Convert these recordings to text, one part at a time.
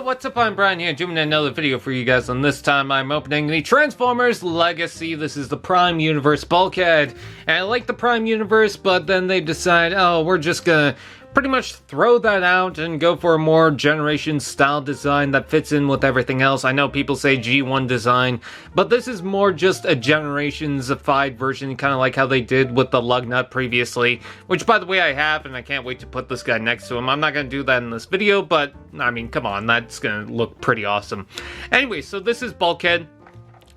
Yo, what's up? I'm Brian here, doing another video for you guys, and this time I'm opening the Transformers Legacy. This is the Prime Universe Bulkhead, and I like the Prime Universe, but then they decide, oh, we're just gonna pretty much throw that out and go for a more Generation style design that fits in with everything else. I know people say G1 design, but this is more just a Generations-ified version, kind of like how they did with the Lugnut previously, which by the way I have, and I can't wait to put this guy next to him. I'm not going to do that in this video, but I mean, come on, that's going to look pretty awesome. Anyway, so this is Bulkhead.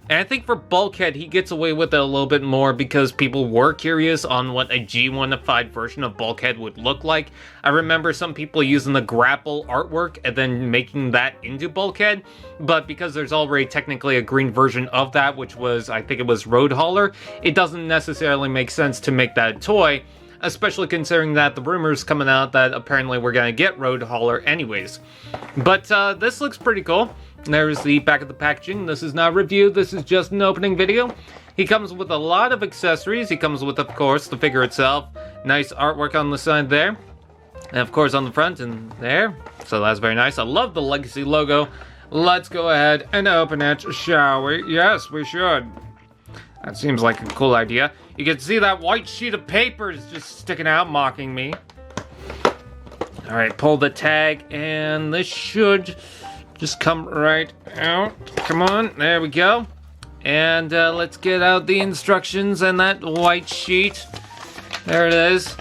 And I think for Bulkhead, he gets away with it a little bit more because people were curious on what a G1-ified version of Bulkhead would look like. I remember some people using the grapple artwork and then making that into Bulkhead, but because there's already technically a green version of that, which was, I think it was Road Hauler, it doesn't necessarily make sense to make that a toy, especially considering that the rumors coming out that apparently we're going to get Road Hauler anyways. But this looks pretty cool. There's the back of the packaging. This is not a review, this is just an opening video. He comes with a lot of accessories. He comes with, of course, the figure itself. Nice artwork on the side there. And of course on the front and there. So that's very nice. I love the Legacy logo. Let's go ahead and open it, shall we? Yes, we should. That seems like a cool idea. You can see that white sheet of paper is just sticking out, mocking me. Alright, pull the tag, and this should just come right out. Come on, there we go. And let's get out the instructions and that white sheet. There it is.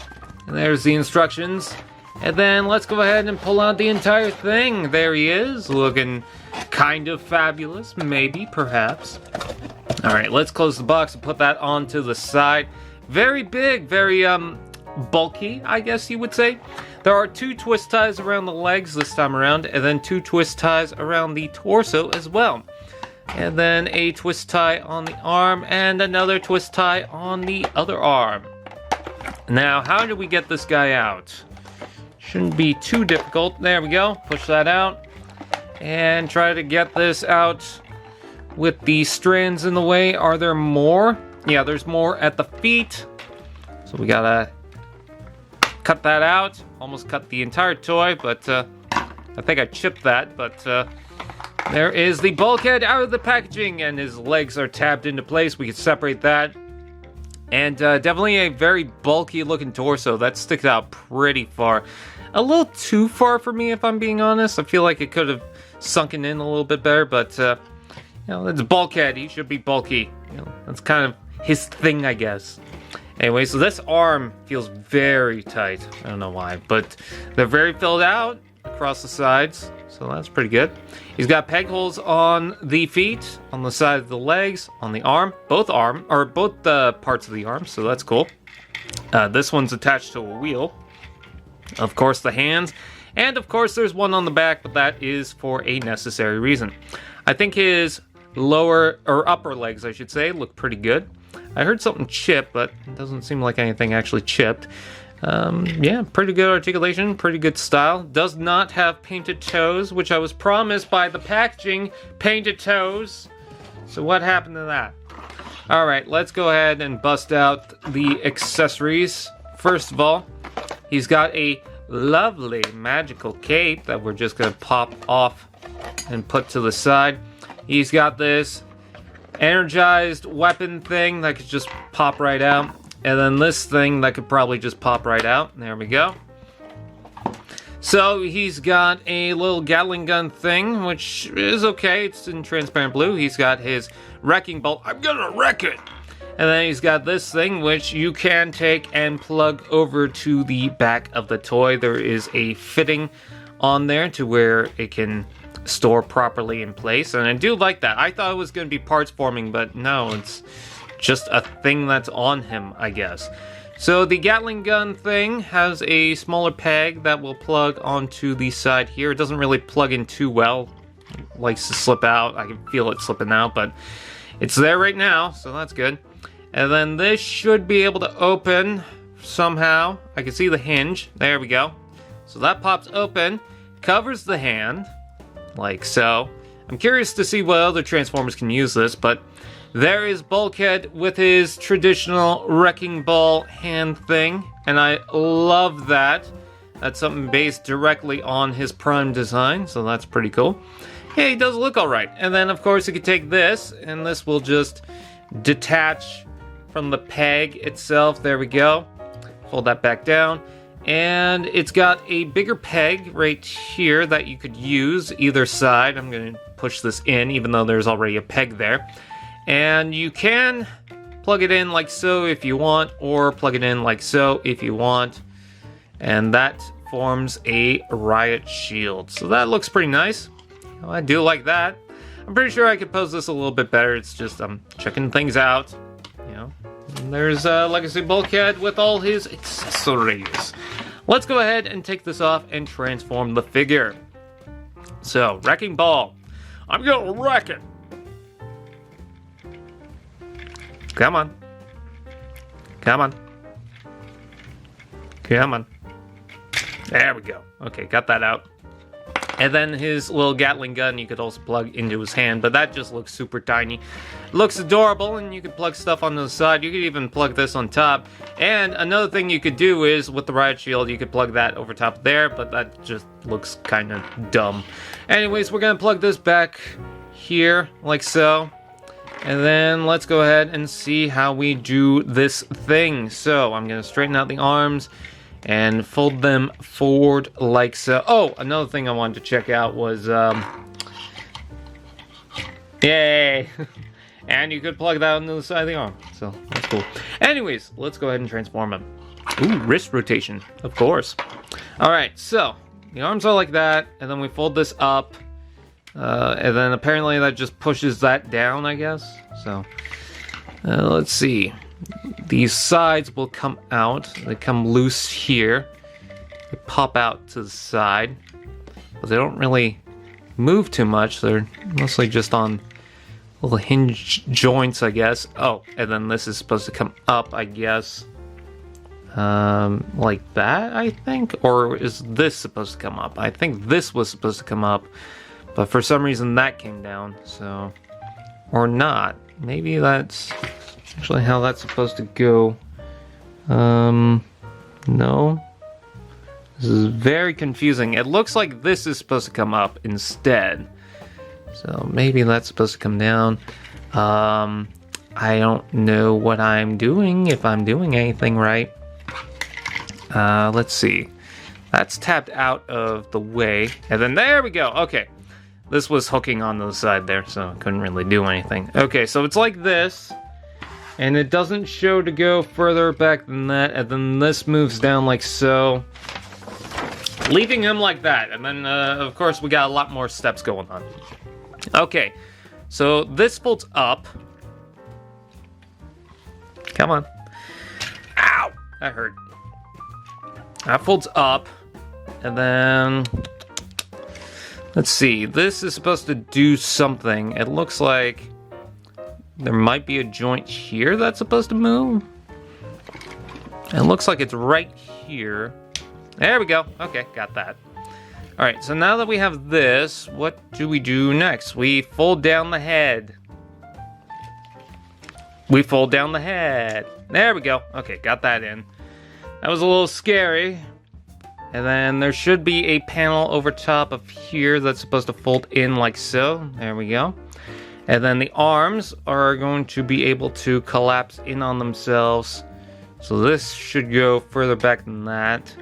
And there's the instructions. And then let's go ahead and pull out the entire thing. There he is, looking kind of fabulous, maybe, perhaps. Alright, let's close the box and put that onto the side. Very big, very bulky, I guess you would say. There are 2 twist ties around the legs this time around, and then 2 twist ties around the torso as well. And then a twist tie on the arm, and another twist tie on the other arm. Now, how do we get this guy out? Shouldn't be too difficult. There we go. Push that out. And try to get this out with the strands in the way. Are there more? Yeah, there's more at the feet. So we gotta cut that out. Almost cut the entire toy, but I think I chipped that. But there is the Bulkhead out of the packaging, and his legs are tabbed into place. We can separate that. And definitely a very bulky looking torso. That sticks out pretty far. A little too far for me, if I'm being honest. I feel like it could have sunken in a little bit better, but you know, it's Bulkhead. He should be bulky. You know, that's kind of his thing, I guess. Anyway, so this arm feels very tight. I don't know why, but they're very filled out across the sides, so that's pretty good. He's got peg holes on the feet, on the side of the legs, on the arm, both parts of the arm, so that's cool. This one's attached to a wheel. Of course, the hands, and of course there's one on the back, but that is for a necessary reason. I think his lower, or upper legs, I should say, look pretty good. I heard something chip, but it doesn't seem like anything actually chipped. Yeah, pretty good articulation, pretty good style. Does not have painted toes, which I was promised by the packaging, painted toes. So what happened to that? Alright, let's go ahead and bust out the accessories. First of all, he's got a lovely magical cape that we're just going to pop off and put to the side. He's got this energized weapon thing that could just pop right out, and then this thing that could probably just pop right out. There we go. So he's got a little Gatling gun thing, which is okay. It's in transparent blue. He's got his wrecking ball. I'm gonna wreck it. And then he's got this thing, which you can take and plug over to the back of the toy. There is a fitting on there to where it can store properly in place, and I do like that. I thought it was going to be parts forming, but no, it's just a thing that's on him, I guess. So the Gatling gun thing has a smaller peg that will plug onto the side here. It doesn't really plug in too well. It likes to slip out. I can feel it slipping out, but it's there right now, so that's good. And then this should be able to open somehow. I can see the hinge. There we go. So that pops open, covers the hand, like so. I'm curious to see what other Transformers can use this, but there is Bulkhead with his traditional wrecking ball hand thing, and I love that. That's something based directly on his Prime design, so that's pretty cool. Yeah, he does look alright. And then, of course, you could take this, and this will just detach from the peg itself. There we go. Fold that back down. And it's got a bigger peg right here that you could use either side. I'm going to push this in, even though there's already a peg there. And you can plug it in like so if you want, or plug it in like so if you want. And that forms a riot shield. So that looks pretty nice. Oh, I do like that. I'm pretty sure I could pose this a little bit better. It's just I'm checking things out, you know. And there's Legacy Bulkhead with all his accessories. Let's go ahead and take this off and transform the figure. So, Wrecking Ball. I'm gonna wreck it. Come on. Come on. Come on. There we go. Okay, got that out. And then his little Gatling gun you could also plug into his hand, but that just looks super tiny. Looks adorable, and you could plug stuff on the side. You could even plug this on top. And another thing you could do is, with the riot shield, you could plug that over top there, but that just looks kind of dumb. Anyways, we're going to plug this back here, like so. And then let's go ahead and see how we do this thing. So, I'm going to straighten out the arms and fold them forward like so. Oh, another thing I wanted to check out was, yay! And you could plug that onto the side of the arm, so that's cool. Anyways, let's go ahead and transform him. Ooh, wrist rotation, of course. Alright, so, the arms are like that, and then we fold this up, and then apparently that just pushes that down, I guess. So, let's see. These sides will come out. They come loose here. They pop out to the side. But they don't really move too much. They're mostly just on little hinge joints, I guess. Oh, and then this is supposed to come up, I guess. Like that, I think? Or is this supposed to come up? I think this was supposed to come up. But for some reason that came down, so... Or not. Maybe that's... actually how that's supposed to go. No. This is very confusing. It looks like this is supposed to come up instead. So maybe that's supposed to come down. I don't know what I'm doing, if I'm doing anything right. Let's see. That's tapped out of the way. And then there we go. Okay. This was hooking on the side there, so I couldn't really do anything. Okay, so it's like this. And it doesn't show to go further back than that. And then this moves down like so. Leaving him like that. And then, of course, we got a lot more steps going on. Okay. So this folds up. Come on. Ow! That hurt. That folds up. And then... let's see. This is supposed to do something. It looks like... there might be a joint here that's supposed to move. It looks like it's right here. There we go. Okay, got that. Alright, so now that we have this, what do we do next? We fold down the head. We fold down the head. There we go. Okay, got that in. That was a little scary. And then there should be a panel over top of here that's supposed to fold in like so. There we go. And then the arms are going to be able to collapse in on themselves. So this should go further back than that.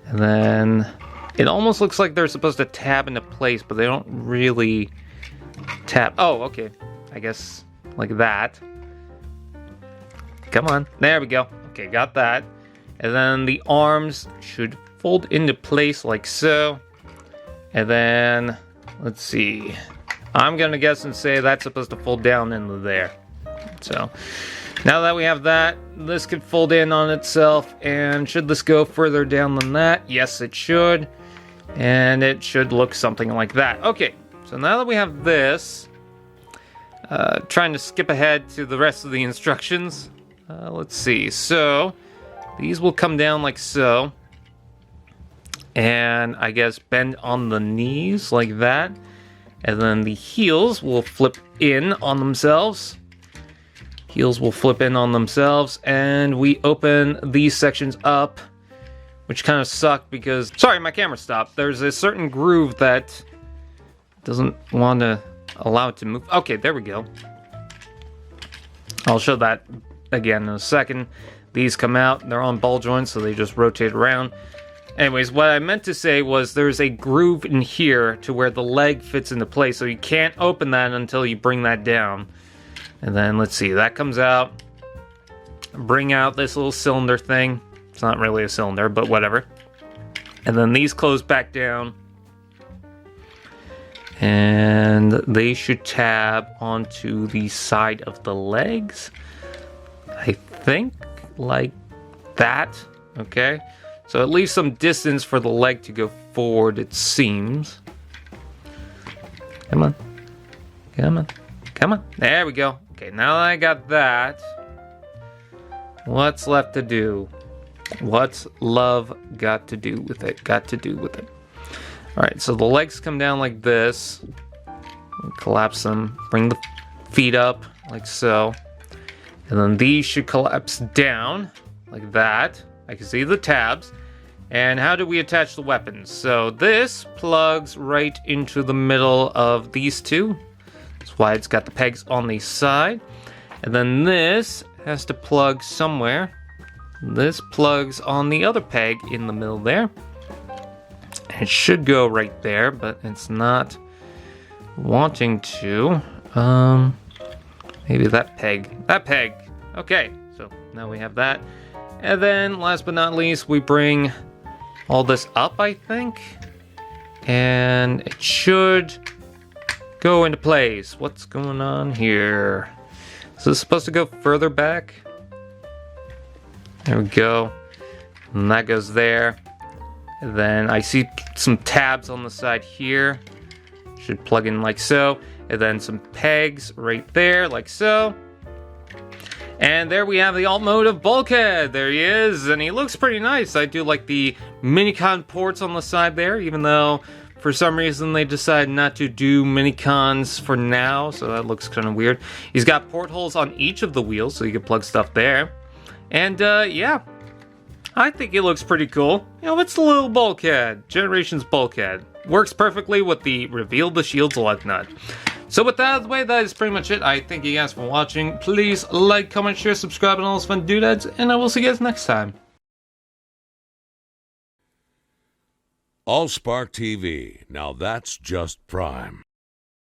And then it almost looks like they're supposed to tab into place, but they don't really tap. Oh, okay. I guess like that. Come on. There we go. Okay, got that. And then the arms should fold into place like so. And then, let's see. I'm gonna guess and say that's supposed to fold down into there. So, now that we have that, this could fold in on itself. And should this go further down than that? Yes, it should. And it should look something like that. Okay, so now that we have this, trying to skip ahead to the rest of the instructions. Let's see. So, these will come down like so. And I guess bend on the knees like that. And then the heels will flip in on themselves. Heels will flip in on themselves. And we open these sections up, which kind of sucked because... Sorry, my camera stopped. There's a certain groove that doesn't want to allow it to move. Okay, there we go. I'll show that again in a second. These come out, they're on ball joints, so they just rotate around. Anyways, what I meant to say was there's a groove in here to where the leg fits into place, so you can't open that until you bring that down. And then, let's see, that comes out. Bring out this little cylinder thing. It's not really a cylinder, but whatever. And then these close back down. And they should tab onto the side of the legs. I think like that. Okay. So it leaves some distance for the leg to go forward, it seems. Come on. Come on. Come on. There we go. Okay, now that I got that, what's left to do? What's love got to do with it? Got to do with it. Alright, so the legs come down like this. Collapse them. Bring the feet up, like so. And then these should collapse down, like that. I can see the tabs. And how do we attach the weapons? So this plugs right into the middle of these two. That's why it's got the pegs on the side. And then this has to plug somewhere. This plugs on the other peg in the middle there. It should go right there, but it's not wanting to. Maybe that peg. That peg. Okay, so now we have that. And then, last but not least, we bring all this up, I think. And it should go into place. What's going on here? So this is supposed to go further back. There we go. And that goes there. And then I see some tabs on the side here. Should plug in like so. And then some pegs right there, like so. And there we have the alt mode of Bulkhead. There he is, and he looks pretty nice. I do like the minicon ports on the side there, even though for some reason they decided not to do minicons for now, so that looks kind of weird. He's got portholes on each of the wheels, so you can plug stuff there. And yeah, I think it looks pretty cool. You know, it's a little Bulkhead. Generations Bulkhead. Works perfectly with the reveal the shields lug nut. So with that out of the way, that is pretty much it. I thank you guys for watching. Please like, comment, share, subscribe, and all those fun doodads, and I will see you guys next time. AllSpark TV. Now that's just prime.